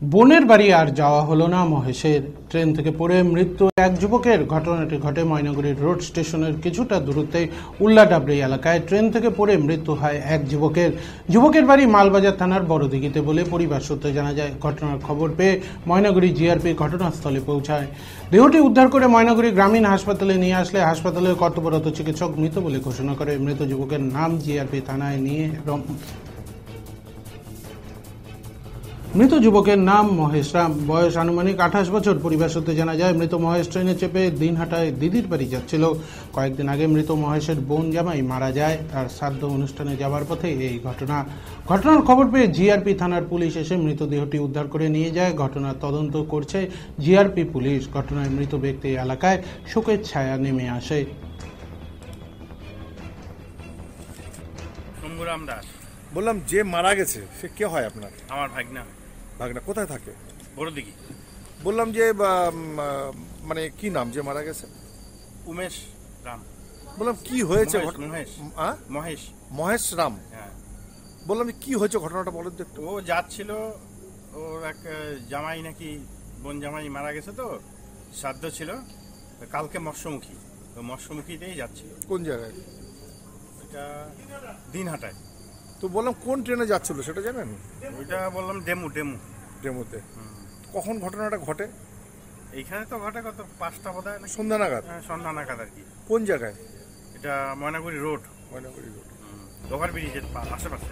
বোনের বাড়ি আর যাওয়া হলো না মহেশের। ট্রেন থেকে পড়ে মৃত্যু এক যুবকের। ঘটনাটি ঘটে ময়নাগুড়ির রোড স্টেশনের কিছুটা দূরত্বে উল্লাডাবরি এলাকায়। ট্রেন থেকে পড়ে মৃত্যু হয় এক যুবকের বাড়ি মালবাজার থানার বড়দিঘিতে বলে পরিবার সূত্রে জানা যায়। ঘটনার খবর পেয়ে ময়নাগুড়ি জিআরপি ঘটনাস্থলে পৌঁছায়। দেহটি উদ্ধার করে ময়নাগুড়ি গ্রামীণ হাসপাতালে নিয়ে আসলে হাসপাতালের কর্তব্যরত চিকিৎসক মৃত বলে ঘোষণা করে। মৃত যুবকের নাম জিআরপি থানায় নিয়ে মৃত যুবকের নাম মহেশ রাম, বয়স আনুমানিক 28 বছর। পরিবার সূত্রে জানা যায় মৃত মহেশ ট্রেনে চেপে দিনহাটায় দিদির বাড়ি যাচ্ছিল। কয়েকদিন আগে মৃত মহেশের বোন জামাই মারা যায়। তার শ্রাদ্ধ অনুষ্ঠানে যাওয়ার পথে এই ঘটনার খবর পেয়ে জিআরপি থানার পুলিশ এসে মৃতদেহটি উদ্ধার করে নিয়ে যায়। ঘটনার তদন্ত করছে জিআরপি পুলিশ। ঘটনায় মৃত ব্যক্তি এলাকায় শোকের ছায়া নেমে আসে। বললাম যে মারা গেছে সে কে হয় আপনার? আমার ভাগনা। ভাগনা কোথায় থাকে? বড়দিঘি। বললাম যে মানে কি নাম যে মারা গেছে? উমেশ রাম। বললাম কি হয়েছে? মহেশ মহেশ রাম। হ্যাঁ। বললাম কি হয়েছে ঘটনাটা বলেন তো একটু। ও যাচ্ছিল, ওর এক জামাই নাকি বোন জামাই মারা গেছে, তো শ্রাদ্ধ ছিল কালকে মৎস্যমুখী, তো মৎস্যমুখীতেই যাচ্ছিল। কোন জায়গায়? এটা দিনহাটায়। তো বললাম কোন ট্রেনে যাচ্ছিল সেটা জানেন? ওইটা বললাম ডেমুতে। কখন ঘটনাটা ঘটে? এইখানে তো ঘটে কত 5টা বোধ হয়, সন্ধ্যা নাগাদ। সন্ধ্যা নাগাদ আর কি। কোন জায়গায়? এটা Maynaguri road, Maynaguri road, over ব্রিজের আশেপাশে।